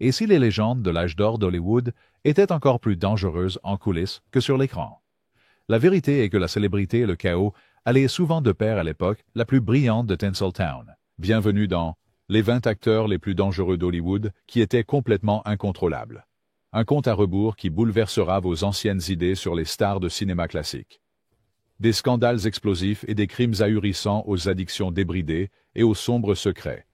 Et si les légendes de l'âge d'or d'Hollywood étaient encore plus dangereuses en coulisses que sur l'écran? La vérité est que la célébrité et le chaos allaient souvent de pair à l'époque la plus brillante de Tinseltown. Bienvenue dans les 20 acteurs les plus dangereux d'Hollywood qui étaient complètement incontrôlables. Un compte à rebours qui bouleversera vos anciennes idées sur les stars de cinéma classique. Des scandales explosifs et des crimes ahurissants aux addictions débridées et aux sombres secrets.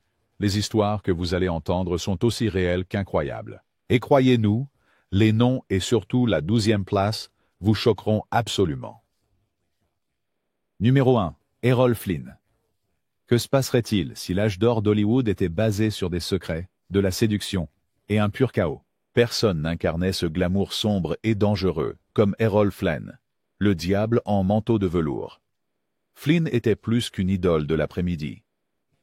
Les histoires que vous allez entendre sont aussi réelles qu'incroyables. Et croyez-nous, les noms et surtout la 12e place vous choqueront absolument. Numéro 1. Errol Flynn. Que se passerait-il si l'âge d'or d'Hollywood était basé sur des secrets, de la séduction et un pur chaos? Personne n'incarnait ce glamour sombre et dangereux comme Errol Flynn, le diable en manteau de velours. Flynn était plus qu'une idole de l'après-midi.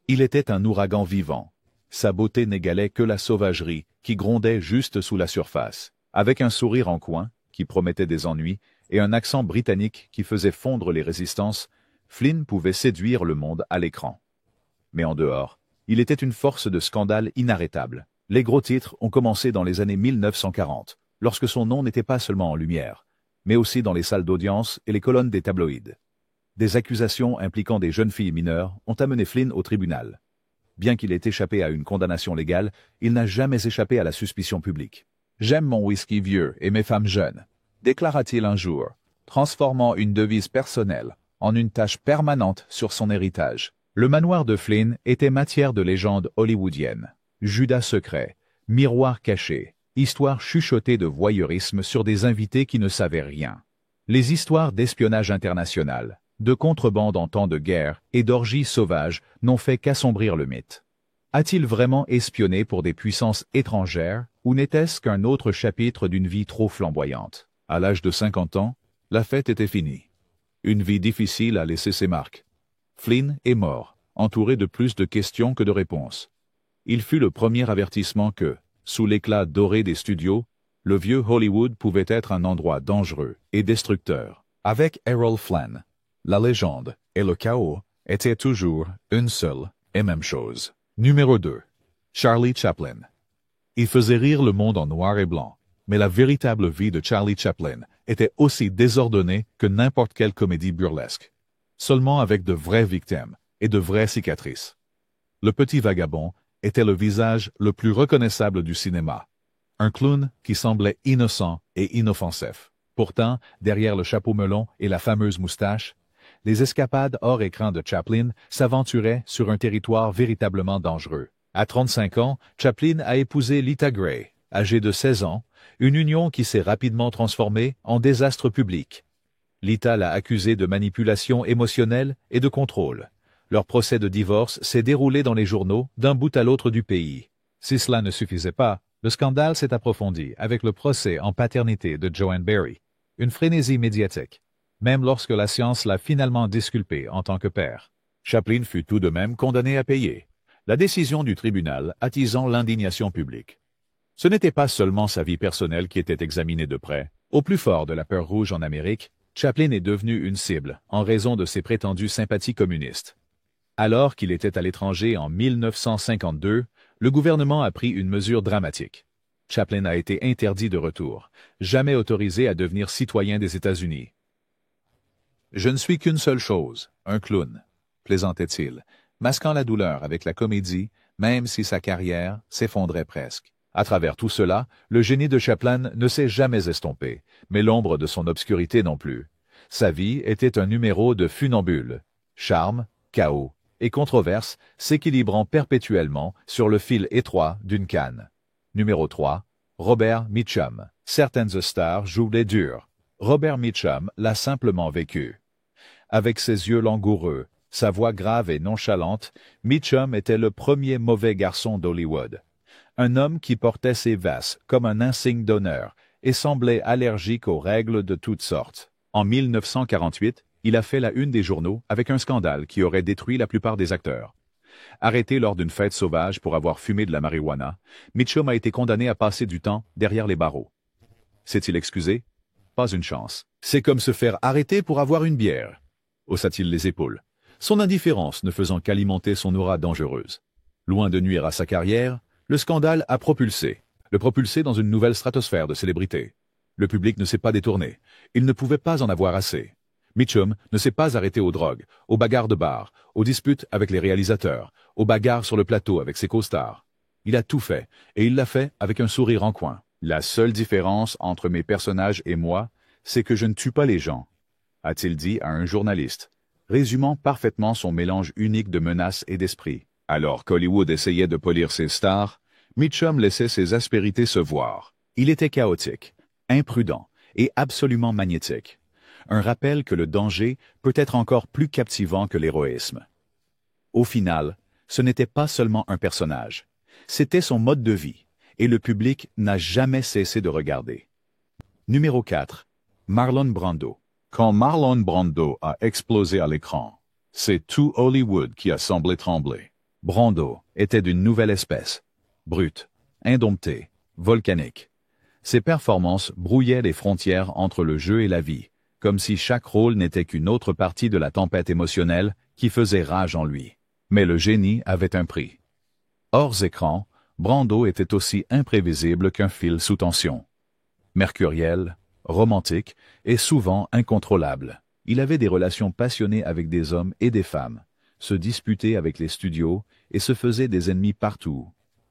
Il était un ouragan vivant. Sa beauté n'égalait que la sauvagerie qui grondait juste sous la surface, avec un sourire en coin qui promettait des ennuis et un accent britannique qui faisait fondre les résistances. Flynn pouvait séduire le monde à l'écran. Mais en dehors, il était une force de scandale inarrêtable. Les gros titres ont commencé dans les années 1940, lorsque son nom n'était pas seulement en lumière, mais aussi dans les salles d'audience et les colonnes des tabloïds. Des accusations impliquant des jeunes filles mineures ont amené Flynn au tribunal. Bien qu'il ait échappé à une condamnation légale, il n'a jamais échappé à la suspicion publique. « J'aime mon whisky vieux et mes femmes jeunes », déclara-t-il un jour, transformant une devise personnelle en une tache permanente sur son héritage. Le manoir de Flynn était matière de légendes hollywoodiennes. Judas secret, miroir caché, histoire chuchotée de voyeurisme sur des invités qui ne savaient rien. Les histoires d'espionnage international, de contrebande en temps de guerre et d'orgies sauvages n'ont fait qu'assombrir le mythe. A-t-il vraiment espionné pour des puissances étrangères ou n'était-ce qu'un autre chapitre d'une vie trop flamboyante? À l'âge de 50 ans, la fête était finie. Une vie difficile a laissé ses marques. Flynn est mort, entouré de plus de questions que de réponses. Il fut le premier avertissement que, sous l'éclat doré des studios, le vieux Hollywood pouvait être un endroit dangereux et destructeur. Avec Errol Flynn, la légende et le chaos étaient toujours une seule et même chose. Numéro 2. Charlie Chaplin. Il faisait rire le monde en noir et blanc, mais la véritable vie de Charlie Chaplin était aussi désordonnée que n'importe quelle comédie burlesque. Seulement avec de vraies victimes et de vraies cicatrices. Le petit vagabond était le visage le plus reconnaissable du cinéma. Un clown qui semblait innocent et inoffensif. Pourtant, derrière le chapeau melon et la fameuse moustache, les escapades hors écran de Chaplin s'aventuraient sur un territoire véritablement dangereux. À 35 ans, Chaplin a épousé Lita Grey, âgée de 16 ans, une union qui s'est rapidement transformée en désastre public. Lita l'a accusé de manipulation émotionnelle et de contrôle. Leur procès de divorce s'est déroulé dans les journaux d'un bout à l'autre du pays. Si cela ne suffisait pas, le scandale s'est approfondi avec le procès en paternité de Joanne Barry. Une frénésie médiatique, même lorsque la science l'a finalement disculpé en tant que père. Chaplin fut tout de même condamné à payer, la décision du tribunal attisant l'indignation publique. Ce n'était pas seulement sa vie personnelle qui était examinée de près. Au plus fort de la peur rouge en Amérique, Chaplin est devenu une cible en raison de ses prétendues sympathies communistes. Alors qu'il était à l'étranger en 1952, le gouvernement a pris une mesure dramatique. Chaplin a été interdit de retour, jamais autorisé à devenir citoyen des États-Unis. « Je ne suis qu'une seule chose, un clown », plaisantait-il, masquant la douleur avec la comédie, même si sa carrière s'effondrait presque. À travers tout cela, le génie de Chaplin ne s'est jamais estompé, mais l'ombre de son obscurité non plus. Sa vie était un numéro de funambule. Charme, chaos et controverse s'équilibrant perpétuellement sur le fil étroit d'une canne. Numéro 3. Robert Mitchum. Certaines stars jouent les durs. Robert Mitchum l'a simplement vécu. Avec ses yeux langoureux, sa voix grave et nonchalante, Mitchum était le premier mauvais garçon d'Hollywood. Un homme qui portait ses vastes comme un insigne d'honneur et semblait allergique aux règles de toutes sortes. En 1948, il a fait la une des journaux avec un scandale qui aurait détruit la plupart des acteurs. Arrêté lors d'une fête sauvage pour avoir fumé de la marijuana, Mitchum a été condamné à passer du temps derrière les barreaux. S'est-il excusé? Pas une chance. C'est comme se faire arrêter pour avoir une bière. Haussa-t-il les épaules, son indifférence ne faisant qu'alimenter son aura dangereuse. Loin de nuire à sa carrière, le scandale a propulsé, le propulser dans une nouvelle stratosphère de célébrité. Le public ne s'est pas détourné. Il ne pouvait pas en avoir assez. Mitchum ne s'est pas arrêté aux drogues, aux bagarres de bar, aux disputes avec les réalisateurs, aux bagarres sur le plateau avec ses co-stars. Il a tout fait, et il l'a fait avec un sourire en coin. La seule différence entre mes personnages et moi, c'est que je ne tue pas les gens, a-t-il dit à un journaliste, résumant parfaitement son mélange unique de menaces et d'esprit. Alors qu'Hollywood essayait de polir ses stars, Mitchum laissait ses aspérités se voir. Il était chaotique, imprudent et absolument magnétique. Un rappel que le danger peut être encore plus captivant que l'héroïsme. Au final, ce n'était pas seulement un personnage, c'était son mode de vie, et le public n'a jamais cessé de regarder. Numéro 4. Marlon Brando. Quand Marlon Brando a explosé à l'écran, c'est tout Hollywood qui a semblé trembler. Brando était d'une nouvelle espèce, brute, indomptée, volcanique. Ses performances brouillaient les frontières entre le jeu et la vie, comme si chaque rôle n'était qu'une autre partie de la tempête émotionnelle qui faisait rage en lui. Mais le génie avait un prix. Hors écran, Brando était aussi imprévisible qu'un fil sous tension. Mercuriel, romantique et souvent incontrôlable. Il avait des relations passionnées avec des hommes et des femmes, se disputait avec les studios et se faisait des ennemis partout.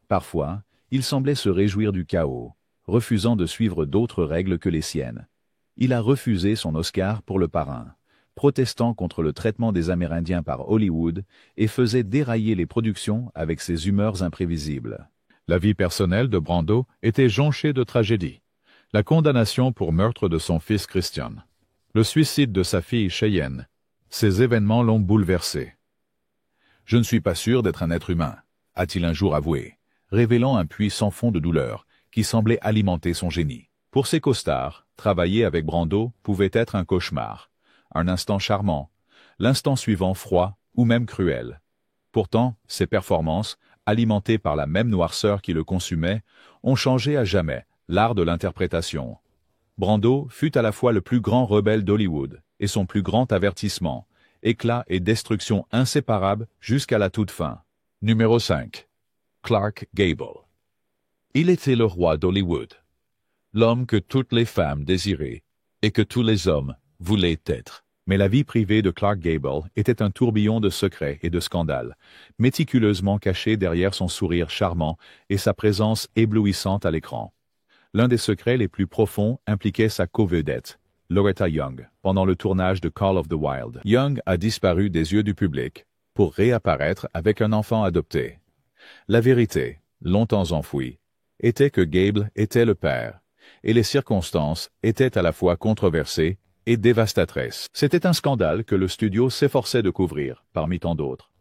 Parfois, il semblait se réjouir du chaos, refusant de suivre d'autres règles que les siennes. Il a refusé son Oscar pour Le Parrain, protestant contre le traitement des Amérindiens par Hollywood et faisait dérailler les productions avec ses humeurs imprévisibles. La vie personnelle de Brando était jonchée de tragédies. La condamnation pour meurtre de son fils Christian, le suicide de sa fille Cheyenne, ces événements l'ont bouleversé. « Je ne suis pas sûr d'être un être humain », a-t-il un jour avoué, révélant un puits sans fond de douleur qui semblait alimenter son génie. Pour ses costards, travailler avec Brando pouvait être un cauchemar, un instant charmant, l'instant suivant froid ou même cruel. Pourtant, ses performances, alimentées par la même noirceur qui le consumait, ont changé à jamais l'art de l'interprétation. Brando fut à la fois le plus grand rebelle d'Hollywood et son plus grand avertissement, éclat et destruction inséparables jusqu'à la toute fin. Numéro 5. Clark Gable. Il était le roi d'Hollywood, l'homme que toutes les femmes désiraient et que tous les hommes voulaient être. Mais la vie privée de Clark Gable était un tourbillon de secrets et de scandales, méticuleusement caché derrière son sourire charmant et sa présence éblouissante à l'écran. L'un des secrets les plus profonds impliquait sa co-vedette, Loretta Young, pendant le tournage de Call of the Wild. Young a disparu des yeux du public pour réapparaître avec un enfant adopté. La vérité, longtemps enfouie, était que Gable était le père, et les circonstances étaient à la fois controversées et dévastatrices. C'était un scandale que le studio s'efforçait de couvrir, parmi tant d'autres.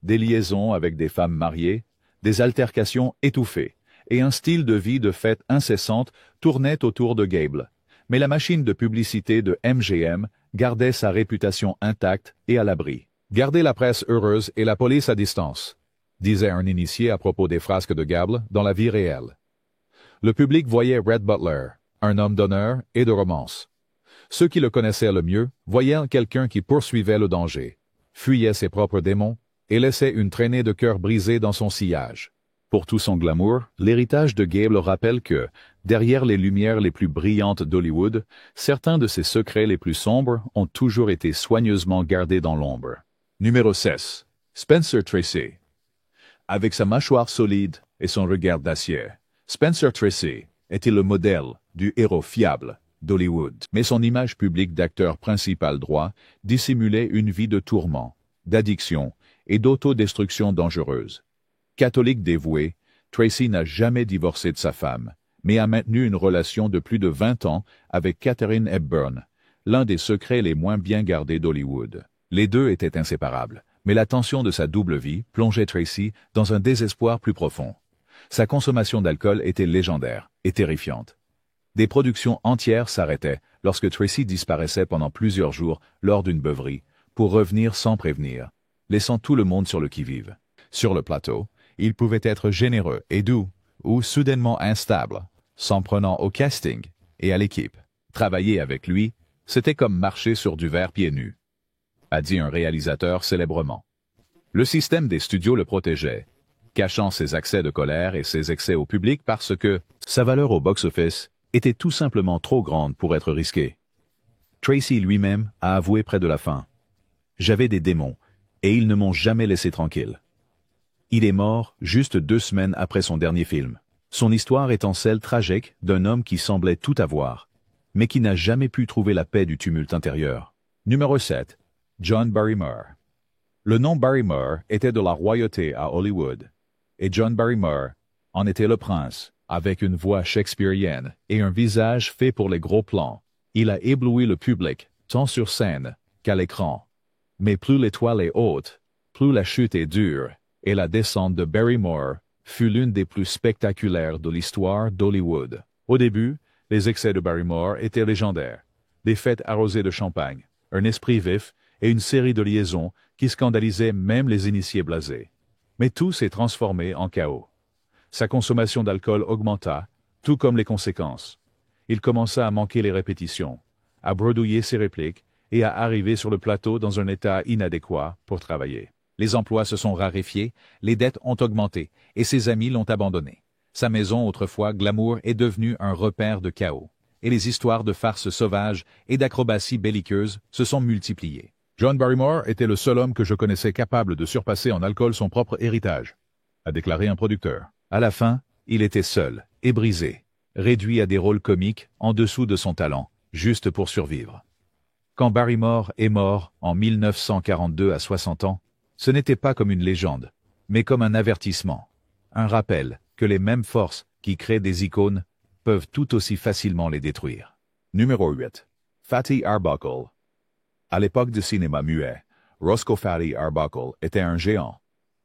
Des liaisons avec des femmes mariées, des altercations étouffées, et un style de vie de fête incessante tournait autour de Gable. Mais la machine de publicité de MGM gardait sa réputation intacte et à l'abri. « Gardez la presse heureuse et la police à distance », disait un initié à propos des frasques de Gable dans la vie réelle. Le public voyait Rhett Butler, un homme d'honneur et de romance. Ceux qui le connaissaient le mieux voyaient quelqu'un qui poursuivait le danger, fuyait ses propres démons et laissait une traînée de cœur brisé dans son sillage. Pour tout son glamour, l'héritage de Gable rappelle que, derrière les lumières les plus brillantes d'Hollywood, certains de ses secrets les plus sombres ont toujours été soigneusement gardés dans l'ombre. Numéro 16. Spencer Tracy. Avec sa mâchoire solide et son regard d'acier, Spencer Tracy était le modèle du héros fiable d'Hollywood. Mais son image publique d'acteur principal droit dissimulait une vie de tourments, d'addiction et d'autodestruction dangereuse. Catholique dévoué, Tracy n'a jamais divorcé de sa femme, mais a maintenu une relation de plus de 20 ans avec Katharine Hepburn, l'un des secrets les moins bien gardés d'Hollywood. Les deux étaient inséparables, mais la tension de sa double vie plongeait Tracy dans un désespoir plus profond. Sa consommation d'alcool était légendaire et terrifiante. Des productions entières s'arrêtaient lorsque Tracy disparaissait pendant plusieurs jours lors d'une beuverie, pour revenir sans prévenir, laissant tout le monde sur le qui-vive. Sur le plateau, il pouvait être généreux et doux, ou soudainement instable, s'en prenant au casting et à l'équipe. Travailler avec lui, c'était comme marcher sur du verre pieds nus, a dit un réalisateur célèbrement. Le système des studios le protégeait, cachant ses accès de colère et ses excès au public parce que, Sa valeur au box-office était tout simplement trop grande pour être risquée. Tracy lui-même a avoué près de la fin. J'avais des démons, et ils ne m'ont jamais laissé tranquille. Il est mort juste 2 semaines après son dernier film. Son histoire étant celle tragique d'un homme qui semblait tout avoir, mais qui n'a jamais pu trouver la paix du tumulte intérieur. Numéro 7. John Barrymore. Le nom Barrymore était de la royauté à Hollywood, et John Barrymore en était le prince, avec une voix shakespearienne et un visage fait pour les gros plans. Il a ébloui le public, tant sur scène qu'à l'écran. Mais plus l'étoile est haute, plus la chute est dure, et la descente de Barrymore fut l'une des plus spectaculaires de l'histoire d'Hollywood. Au début, les excès de Barrymore étaient légendaires. Des fêtes arrosées de champagne, un esprit vif et une série de liaisons qui scandalisaient même les initiés blasés. Mais tout s'est transformé en chaos. Sa consommation d'alcool augmenta, tout comme les conséquences. Il commença à manquer les répétitions, à bredouiller ses répliques et à arriver sur le plateau dans un état inadéquat pour travailler. Les emplois se sont raréfiés, les dettes ont augmenté, et ses amis l'ont abandonné. Sa maison, autrefois glamour, est devenue un repère de chaos, et les histoires de farces sauvages et d'acrobaties belliqueuses se sont multipliées. John Barrymore était le seul homme que je connaissais capable de surpasser en alcool son propre héritage, a déclaré un producteur. À la fin, il était seul et brisé, réduit à des rôles comiques en dessous de son talent, juste pour survivre. Quand Barrymore est mort en 1942 à 60 ans, ce n'était pas comme une légende, mais comme un avertissement, un rappel que les mêmes forces qui créent des icônes peuvent tout aussi facilement les détruire. Numéro 8. Fatty Arbuckle. À l'époque du cinéma muet, Roscoe Fatty Arbuckle était un géant.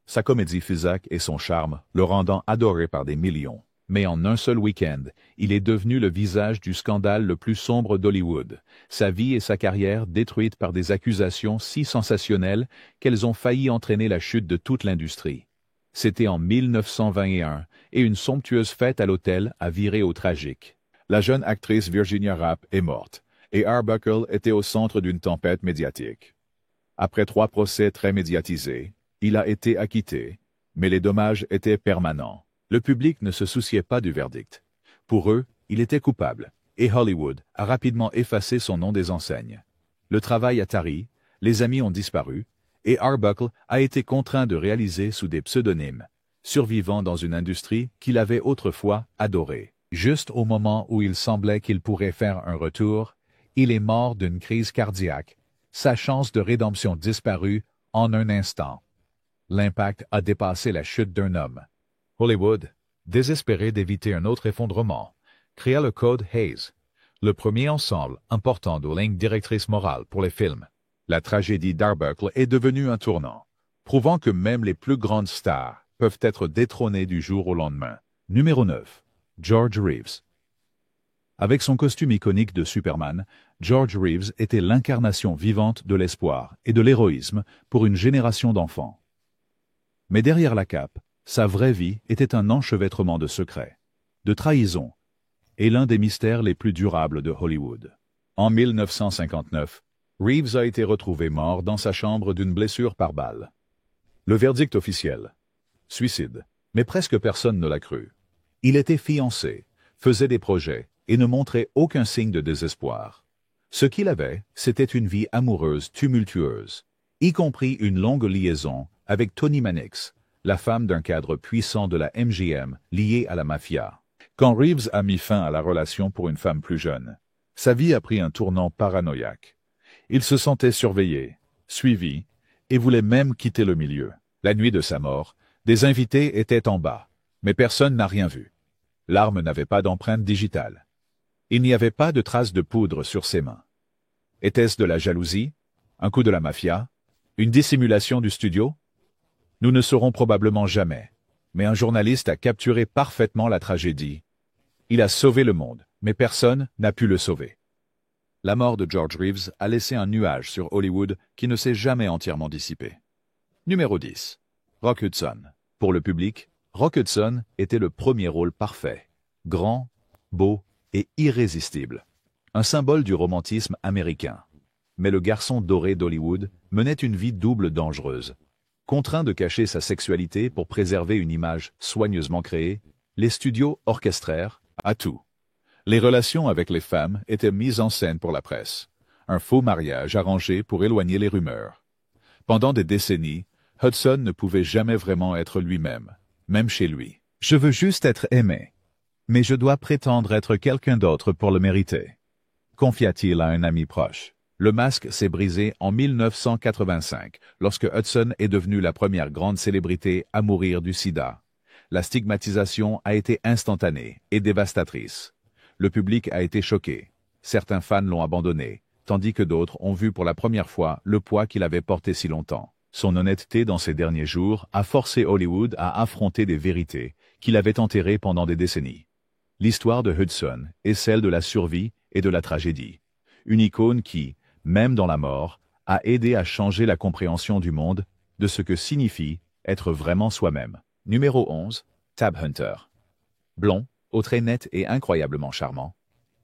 Sa comédie physique et son charme le rendant adoré par des millions. Mais en un seul week-end, il est devenu le visage du scandale le plus sombre d'Hollywood, sa vie et sa carrière détruites par des accusations si sensationnelles qu'elles ont failli entraîner la chute de toute l'industrie. C'était en 1921, et une somptueuse fête à l'hôtel a viré au tragique. La jeune actrice Virginia Rappe est morte, et Arbuckle était au centre d'une tempête médiatique. Après 3 procès très médiatisés, il a été acquitté, mais les dommages étaient permanents. Le public ne se souciait pas du verdict. Pour eux, il était coupable, et Hollywood a rapidement effacé son nom des enseignes. Le travail a tari, les amis ont disparu, et Arbuckle a été contraint de réaliser sous des pseudonymes, survivant dans une industrie qu'il avait autrefois adorée. Juste au moment où il semblait qu'il pourrait faire un retour, il est mort d'une crise cardiaque, sa chance de rédemption disparue en un instant. L'impact a dépassé la chute d'un homme. Hollywood, désespéré d'éviter un autre effondrement, créa le Code Hays, le premier ensemble important de lignes directrices morales pour les films. La tragédie d'Arbuckle est devenue un tournant, prouvant que même les plus grandes stars peuvent être détrônées du jour au lendemain. Numéro 9. George Reeves. Avec son costume iconique de Superman, George Reeves était l'incarnation vivante de l'espoir et de l'héroïsme pour une génération d'enfants. Mais derrière la cape, sa vraie vie était un enchevêtrement de secrets, de trahisons, et l'un des mystères les plus durables de Hollywood. En 1959, Reeves a été retrouvé mort dans sa chambre d'une blessure par balle. Le verdict officiel: suicide. Mais presque personne ne l'a cru. Il était fiancé, faisait des projets et ne montrait aucun signe de désespoir. Ce qu'il avait, c'était une vie amoureuse tumultueuse, y compris une longue liaison avec Toni Mannix, la femme d'un cadre puissant de la MGM lié à la mafia. Quand Reeves a mis fin à la relation pour une femme plus jeune, sa vie a pris un tournant paranoïaque. Il se sentait surveillé, suivi, et voulait même quitter le milieu. La nuit de sa mort, des invités étaient en bas, mais personne n'a rien vu. L'arme n'avait pas d'empreinte digitale. Il n'y avait pas de traces de poudre sur ses mains. Était-ce de la jalousie? Un coup de la mafia? Une dissimulation du studio? Nous ne saurons probablement jamais, mais un journaliste a capturé parfaitement la tragédie. Il a sauvé le monde, mais personne n'a pu le sauver. La mort de George Reeves a laissé un nuage sur Hollywood qui ne s'est jamais entièrement dissipé. Numéro 10. Rock Hudson. Pour le public, Rock Hudson était le premier rôle parfait, grand, beau et irrésistible. Un symbole du romantisme américain. Mais le garçon doré d'Hollywood menait une vie double dangereuse. Contraint de cacher sa sexualité pour préserver une image soigneusement créée, les studios orchestrèrent, à tout. Les relations avec les femmes étaient mises en scène pour la presse. Un faux mariage arrangé pour éloigner les rumeurs. Pendant des décennies, Hudson ne pouvait jamais vraiment être lui-même, même chez lui. Je veux juste être aimé. Mais je dois prétendre être quelqu'un d'autre pour le mériter. Confia-t-il à un ami proche. Le masque s'est brisé en 1985, lorsque Hudson est devenu la première grande célébrité à mourir du sida. La stigmatisation a été instantanée et dévastatrice. Le public a été choqué. Certains fans l'ont abandonné, tandis que d'autres ont vu pour la première fois le poids qu'il avait porté si longtemps. Son honnêteté dans ces derniers jours a forcé Hollywood à affronter des vérités qu'il avait enterrées pendant des décennies. L'histoire de Hudson est celle de la survie et de la tragédie. Une icône qui, même dans la mort, a aidé à changer la compréhension du monde, de ce que signifie être vraiment soi-même. Numéro 11, Tab Hunter. Blond, aux traits nets et incroyablement charmant,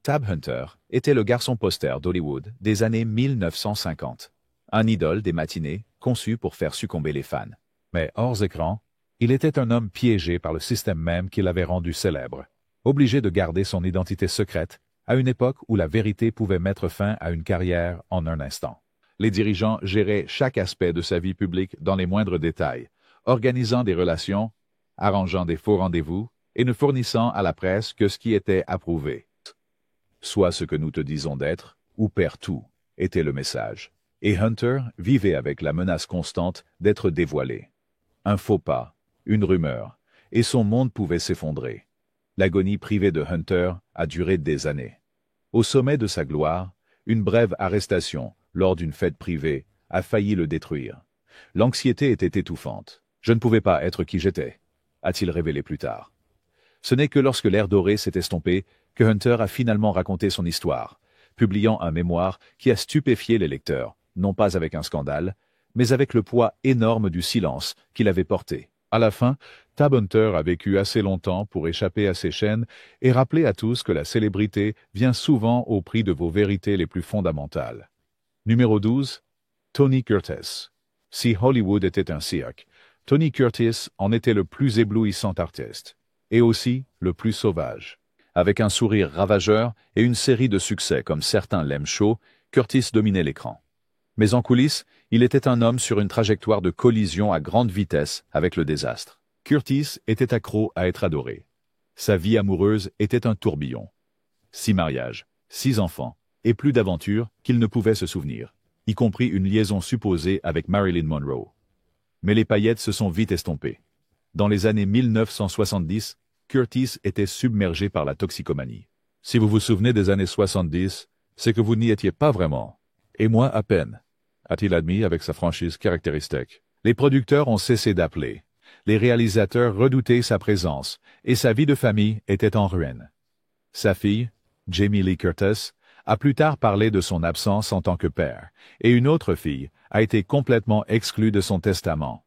Tab Hunter était le garçon poster d'Hollywood des années 1950. Un idole des matinées, conçu pour faire succomber les fans. Mais hors écran, il était un homme piégé par le système même qui l'avait rendu célèbre. Obligé de garder son identité secrète, à une époque où la vérité pouvait mettre fin à une carrière en un instant. Les dirigeants géraient chaque aspect de sa vie publique dans les moindres détails, organisant des relations, arrangeant des faux rendez-vous et ne fournissant à la presse que ce qui était approuvé. Sois ce que nous te disons d'être, ou perds tout, était le message. Et Hunter vivait avec la menace constante d'être dévoilé. Un faux pas, une rumeur, et son monde pouvait s'effondrer. L'agonie privée de Hunter a duré des années. Au sommet de sa gloire, une brève arrestation, lors d'une fête privée, a failli le détruire. L'anxiété était étouffante. « Je ne pouvais pas être qui j'étais », a-t-il révélé plus tard. Ce n'est que lorsque l'ère dorée s'est estompée que Hunter a finalement raconté son histoire, publiant un mémoire qui a stupéfié les lecteurs, non pas avec un scandale, mais avec le poids énorme du silence qu'il avait porté. À la fin, Tab Hunter a vécu assez longtemps pour échapper à ses chaînes et rappeler à tous que la célébrité vient souvent au prix de vos vérités les plus fondamentales. Numéro 12. Tony Curtis. Si Hollywood était un cirque, Tony Curtis en était le plus éblouissant artiste, et aussi le plus sauvage. Avec un sourire ravageur et une série de succès comme certains l'aiment chaud, Curtis dominait l'écran. Mais en coulisses, il était un homme sur une trajectoire de collision à grande vitesse avec le désastre. Curtis était accro à être adoré. Sa vie amoureuse était un tourbillon. 6 mariages, 6 enfants, et plus d'aventures qu'il ne pouvait se souvenir, y compris une liaison supposée avec Marilyn Monroe. Mais les paillettes se sont vite estompées. Dans les années 1970, Curtis était submergé par la toxicomanie. Si vous vous souvenez des années 70, c'est que vous n'y étiez pas vraiment. Et moi à peine, a-t-il admis avec sa franchise caractéristique. Les producteurs ont cessé d'appeler. Les réalisateurs redoutaient sa présence, et sa vie de famille était en ruine. Sa fille, Jamie Lee Curtis, a plus tard parlé de son absence en tant que père, et une autre fille a été complètement exclue de son testament.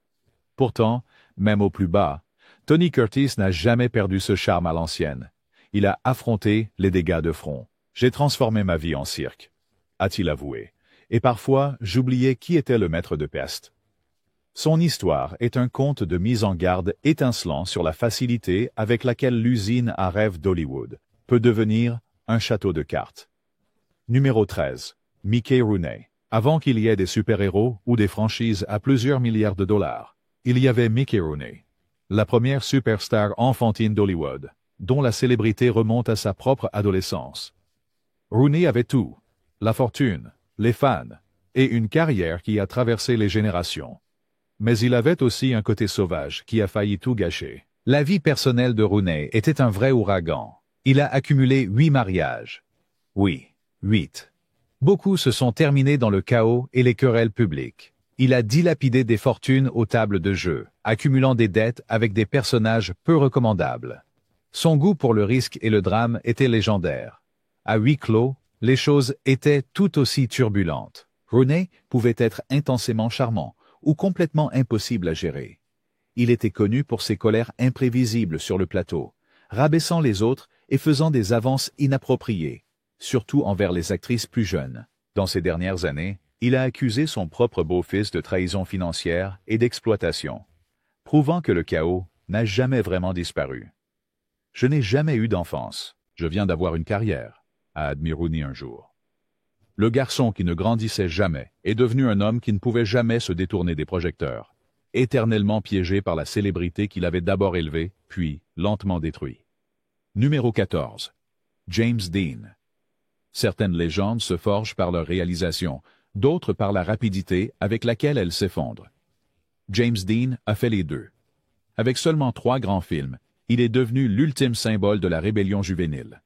Pourtant, même au plus bas, Tony Curtis n'a jamais perdu ce charme à l'ancienne. Il a affronté les dégâts de front. « J'ai transformé ma vie en cirque », a-t-il avoué. Et parfois, j'oubliais qui était le maître de peste. Son histoire est un conte de mise en garde étincelant sur la facilité avec laquelle l'usine à rêve d'Hollywood peut devenir un château de cartes. Numéro 13. Mickey Rooney. Avant qu'il y ait des super-héros ou des franchises à plusieurs milliards de dollars, il y avait Mickey Rooney, la première superstar enfantine d'Hollywood, dont la célébrité remonte à sa propre adolescence. Rooney avait tout, la fortune, les fans, et une carrière qui a traversé les générations. Mais il avait aussi un côté sauvage qui a failli tout gâcher. La vie personnelle de Rooney était un vrai ouragan. Il a accumulé 8 mariages. Oui, 8. Beaucoup se sont terminés dans le chaos et les querelles publiques. Il a dilapidé des fortunes aux tables de jeu, accumulant des dettes avec des personnages peu recommandables. Son goût pour le risque et le drame était légendaire. À huis clos, les choses étaient tout aussi turbulentes. Rooney pouvait être intensément charmant ou complètement impossible à gérer. Il était connu pour ses colères imprévisibles sur le plateau, rabaissant les autres et faisant des avances inappropriées, surtout envers les actrices plus jeunes. Dans ces dernières années, il a accusé son propre beau-fils de trahison financière et d'exploitation, prouvant que le chaos n'a jamais vraiment disparu. « Je n'ai jamais eu d'enfance. Je viens d'avoir une carrière, a admis Rooney un jour. Le garçon qui ne grandissait jamais est devenu un homme qui ne pouvait jamais se détourner des projecteurs, éternellement piégé par la célébrité qu'il avait d'abord élevée, puis lentement détruit. Numéro 14. James Dean. Certaines légendes se forgent par leur réalisation, d'autres par la rapidité avec laquelle elles s'effondrent. James Dean a fait les deux. Avec seulement 3 grands films, il est devenu l'ultime symbole de la rébellion juvénile.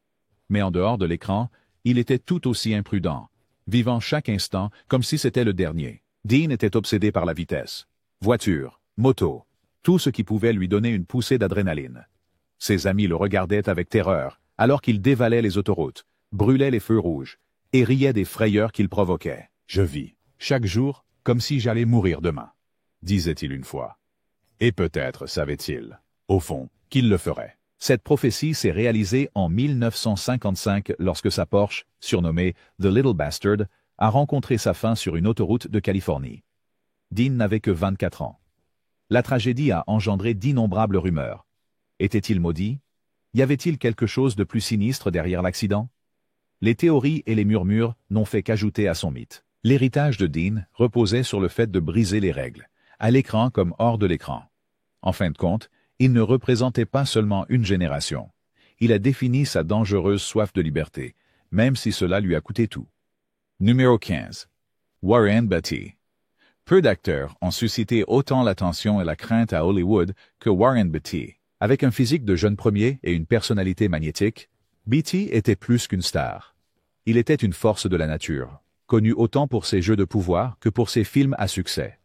Mais en dehors de l'écran, il était tout aussi imprudent, vivant chaque instant comme si c'était le dernier. Dean était obsédé par la vitesse. Voiture, moto, tout ce qui pouvait lui donner une poussée d'adrénaline. Ses amis le regardaient avec terreur, alors qu'il dévalait les autoroutes, brûlait les feux rouges, et riait des frayeurs qu'il provoquait. « Je vis, chaque jour, comme si j'allais mourir demain », disait-il une fois. Et peut-être savait-il, au fond, qu'il le ferait. Cette prophétie s'est réalisée en 1955 lorsque sa Porsche, surnommée The Little Bastard, a rencontré sa fin sur une autoroute de Californie. Dean n'avait que 24 ans. La tragédie a engendré d'innombrables rumeurs. Était-il maudit? Y avait-il quelque chose de plus sinistre derrière l'accident? Les théories et les murmures n'ont fait qu'ajouter à son mythe. L'héritage de Dean reposait sur le fait de briser les règles, à l'écran comme hors de l'écran. En fin de compte, il ne représentait pas seulement une génération. Il a défini sa dangereuse soif de liberté, même si cela lui a coûté tout. Numéro 15. Warren Beatty. Peu d'acteurs ont suscité autant l'attention et la crainte à Hollywood que Warren Beatty. Avec un physique de jeune premier et une personnalité magnétique, Beatty était plus qu'une star. Il était une force de la nature, connu autant pour ses jeux de pouvoir que pour ses films à succès.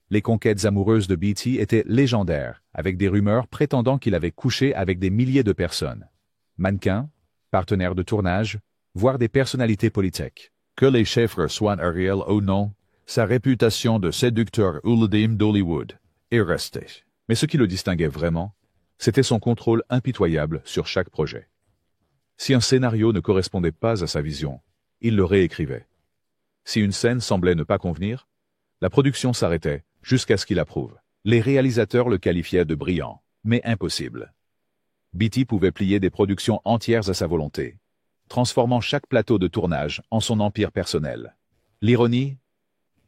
Les conquêtes amoureuses de Beatty étaient légendaires, avec des rumeurs prétendant qu'il avait couché avec des milliers de personnes. Mannequins, partenaires de tournage, voire des personnalités politiques. Que les chiffres soient réels ou non, sa réputation de séducteur ultime d'Hollywood est restée. Mais ce qui le distinguait vraiment, c'était son contrôle impitoyable sur chaque projet. Si un scénario ne correspondait pas à sa vision, il le réécrivait. Si une scène semblait ne pas convenir, la production s'arrêtait jusqu'à ce qu'il approuve. Les réalisateurs le qualifiaient de brillant, mais impossible. Beatty pouvait plier des productions entières à sa volonté, transformant chaque plateau de tournage en son empire personnel. L'ironie?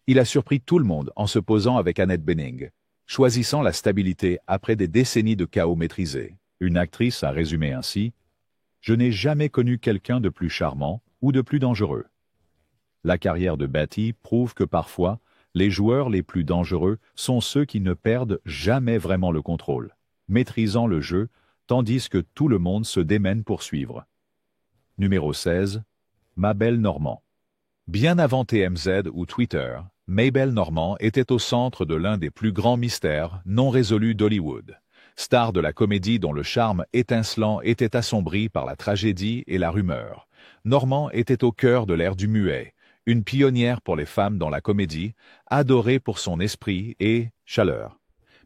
Il a surpris tout le monde en se posant avec Annette Bening, choisissant la stabilité après des décennies de chaos maîtrisé. Une actrice a résumé ainsi: « Je n'ai jamais connu quelqu'un de plus charmant ou de plus dangereux. » La carrière de Beatty prouve que parfois, les joueurs les plus dangereux sont ceux qui ne perdent jamais vraiment le contrôle, maîtrisant le jeu, tandis que tout le monde se démène pour suivre. Numéro 16. Mabel Normand. Bien avant TMZ ou Twitter, Mabel Normand était au centre de l'un des plus grands mystères non résolus d'Hollywood. Star de la comédie dont le charme étincelant était assombri par la tragédie et la rumeur, Normand était au cœur de l'ère du muet, une pionnière pour les femmes dans la comédie, adorée pour son esprit et chaleur.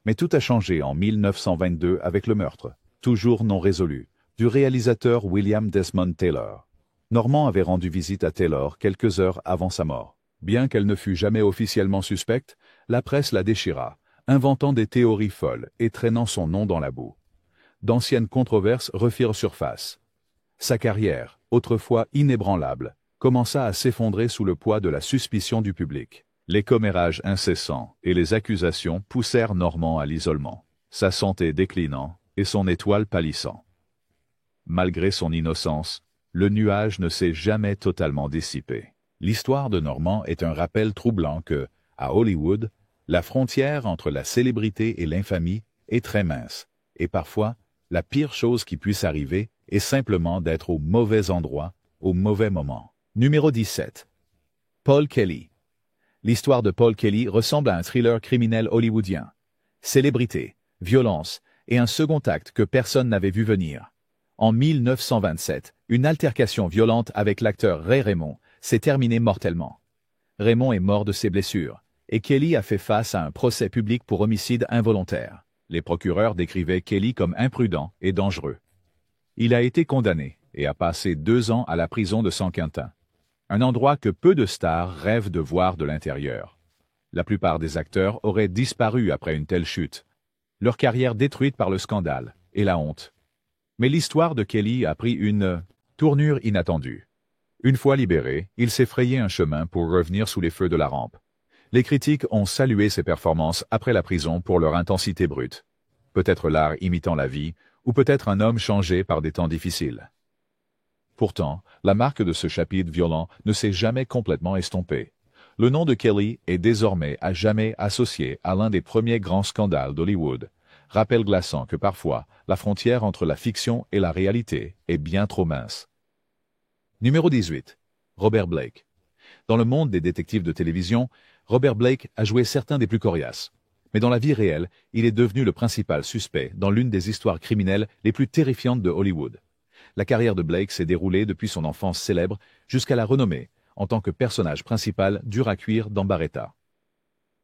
Mais tout a changé en 1922 avec le meurtre, toujours non résolu, du réalisateur William Desmond Taylor. Normand avait rendu visite à Taylor quelques heures avant sa mort. Bien qu'elle ne fût jamais officiellement suspecte, la presse la déchira, inventant des théories folles et traînant son nom dans la boue. D'anciennes controverses refirent surface. Sa carrière, autrefois inébranlable, commença à s'effondrer sous le poids de la suspicion du public. Les commérages incessants et les accusations poussèrent Normand à l'isolement, sa santé déclinant et son étoile pâlissant. Malgré son innocence, le nuage ne s'est jamais totalement dissipé. L'histoire de Normand est un rappel troublant que, à Hollywood, la frontière entre la célébrité et l'infamie est très mince, et parfois, la pire chose qui puisse arriver est simplement d'être au mauvais endroit, au mauvais moment. Numéro 17. Paul Kelly. L'histoire de Paul Kelly ressemble à un thriller criminel hollywoodien. Célébrité, violence et un second acte que personne n'avait vu venir. En 1927, une altercation violente avec l'acteur Ray Raymond s'est terminée mortellement. Raymond est mort de ses blessures, et Kelly a fait face à un procès public pour homicide involontaire. Les procureurs décrivaient Kelly comme imprudent et dangereux. Il a été condamné et a passé 2 ans à la prison de San Quentin, un endroit que peu de stars rêvent de voir de l'intérieur. La plupart des acteurs auraient disparu après une telle chute, leur carrière détruite par le scandale et la honte. Mais l'histoire de Kelly a pris une Tournure inattendue. Une fois libéré, il s'est frayé un chemin pour revenir sous les feux de la rampe. Les critiques ont salué ses performances après la prison pour leur intensité brute. Peut-être l'art imitant la vie, ou peut-être un homme changé par des temps difficiles. Pourtant, la marque de ce chapitre violent ne s'est jamais complètement estompée. Le nom de Kelly est désormais à jamais associé à l'un des premiers grands scandales d'Hollywood. Rappel glaçant que parfois, la frontière entre la fiction et la réalité est bien trop mince. Numéro 18. Robert Blake. Dans le monde des détectives de télévision, Robert Blake a joué certains des plus coriaces. Mais dans la vie réelle, il est devenu le principal suspect dans l'une des histoires criminelles les plus terrifiantes de Hollywood. La carrière de Blake s'est déroulée depuis son enfance célèbre jusqu'à la renommée en tant que personnage principal dur à cuire dans Baretta.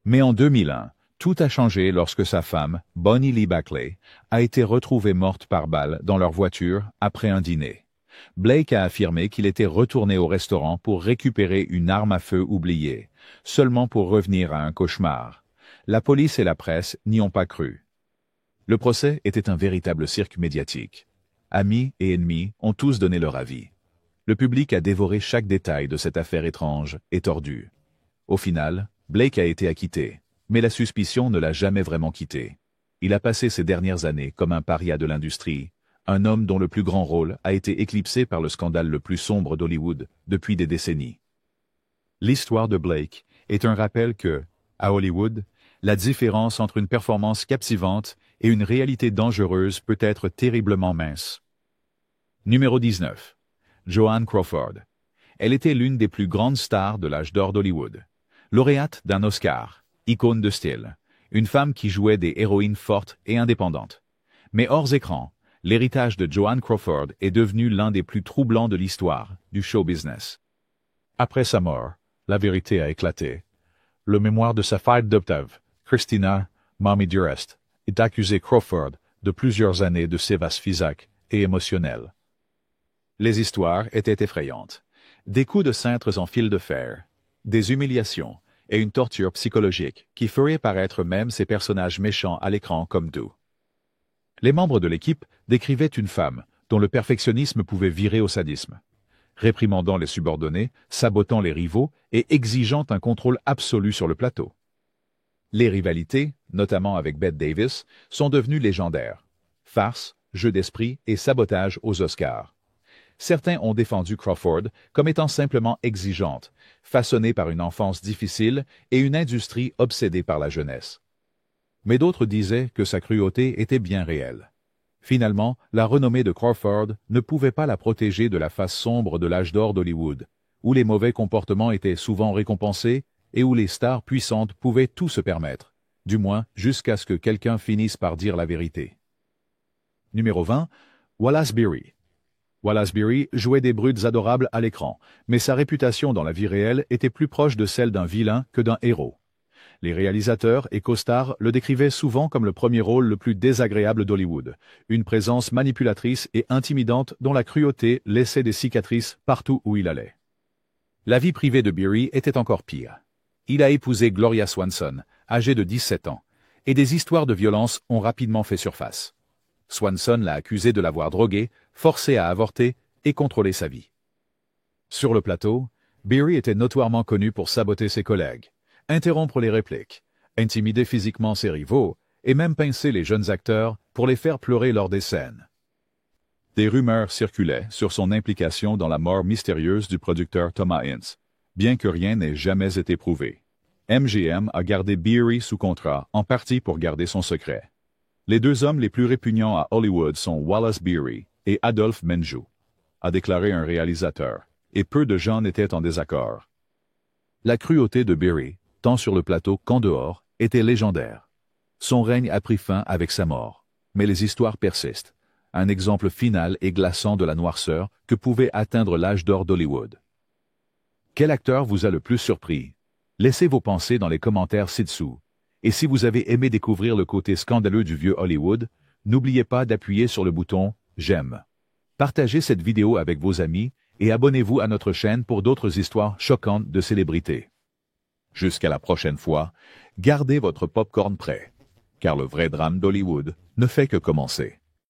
Mais en 2001, tout a changé lorsque sa femme, Bonnie Lee Bakley, a été retrouvée morte par balle dans leur voiture après un dîner. Blake a affirmé qu'il était retourné au restaurant pour récupérer une arme à feu oubliée, seulement pour revenir à un cauchemar. La police et la presse n'y ont pas cru. Le procès était un véritable cirque médiatique. Amis et ennemis ont tous donné leur avis. Le public a dévoré chaque détail de cette affaire étrange et tordue. Au final, Blake a été acquitté, mais la suspicion ne l'a jamais vraiment quitté. Il a passé ses dernières années comme un paria de l'industrie, un homme dont le plus grand rôle a été éclipsé par le scandale le plus sombre d'Hollywood depuis des décennies. L'histoire de Blake est un rappel que, à Hollywood, la différence entre une performance captivante et une réalité dangereuse peut être terriblement mince. Numéro 19. Joan Crawford. Elle était l'une des plus grandes stars de l'âge d'or d'Hollywood. Lauréate d'un Oscar, icône de style, une femme qui jouait des héroïnes fortes et indépendantes. Mais hors écran, l'héritage de Joan Crawford est devenu l'un des plus troublants de l'histoire du show business. Après sa mort, la vérité a éclaté. Le mémoire de sa fille adoptive, Christina Mommy Dearest, est accusé Crawford de plusieurs années de sévices physiques et émotionnels. Les histoires étaient effrayantes. Des coups de cintres en fil de fer, des humiliations et une torture psychologique qui ferait paraître même ces personnages méchants à l'écran comme doux. Les membres de l'équipe décrivaient une femme dont le perfectionnisme pouvait virer au sadisme, réprimandant les subordonnés, sabotant les rivaux et exigeant un contrôle absolu sur le plateau. Les rivalités, notamment avec Bette Davis, sont devenues légendaires. Farce, jeu d'esprit et sabotage aux Oscars. Certains ont défendu Crawford comme étant simplement exigeante, façonnée par une enfance difficile et une industrie obsédée par la jeunesse. Mais d'autres disaient que sa cruauté était bien réelle. Finalement, la renommée de Crawford ne pouvait pas la protéger de la face sombre de l'âge d'or d'Hollywood, où les mauvais comportements étaient souvent récompensés et où les stars puissantes pouvaient tout se permettre, du moins jusqu'à ce que quelqu'un finisse par dire la vérité. Numéro 20. Wallace Beery. Wallace Beery jouait des brutes adorables à l'écran, mais sa réputation dans la vie réelle était plus proche de celle d'un vilain que d'un héros. Les réalisateurs et co-stars le décrivaient souvent comme le premier rôle le plus désagréable d'Hollywood, une présence manipulatrice et intimidante dont la cruauté laissait des cicatrices partout où il allait. La vie privée de Beery était encore pire. Il a épousé Gloria Swanson, âgée de 17 ans, et des histoires de violence ont rapidement fait surface. Swanson l'a accusé de l'avoir drogué, forcé à avorter et contrôler sa vie. Sur le plateau, Beery était notoirement connu pour saboter ses collègues, interrompre les répliques, intimider physiquement ses rivaux et même pincer les jeunes acteurs pour les faire pleurer lors des scènes. Des rumeurs circulaient sur son implication dans la mort mystérieuse du producteur Thomas Ince, bien que rien n'ait jamais été prouvé. MGM a gardé Beery sous contrat, en partie pour garder son secret. Les deux hommes les plus répugnants à Hollywood sont Wallace Beery et Adolphe Menjou, a déclaré un réalisateur, et peu de gens n'étaient en désaccord. La cruauté de Beery, tant sur le plateau qu'en dehors, était légendaire. Son règne a pris fin avec sa mort, mais les histoires persistent. Un exemple final et glaçant de la noirceur que pouvait atteindre l'âge d'or d'Hollywood. Quel acteur vous a le plus surpris? Laissez vos pensées dans les commentaires ci-dessous. Et si vous avez aimé découvrir le côté scandaleux du vieux Hollywood, n'oubliez pas d'appuyer sur le bouton « J'aime ». Partagez cette vidéo avec vos amis et abonnez-vous à notre chaîne pour d'autres histoires choquantes de célébrités. Jusqu'à la prochaine fois, gardez votre popcorn prêt, car le vrai drame d'Hollywood ne fait que commencer.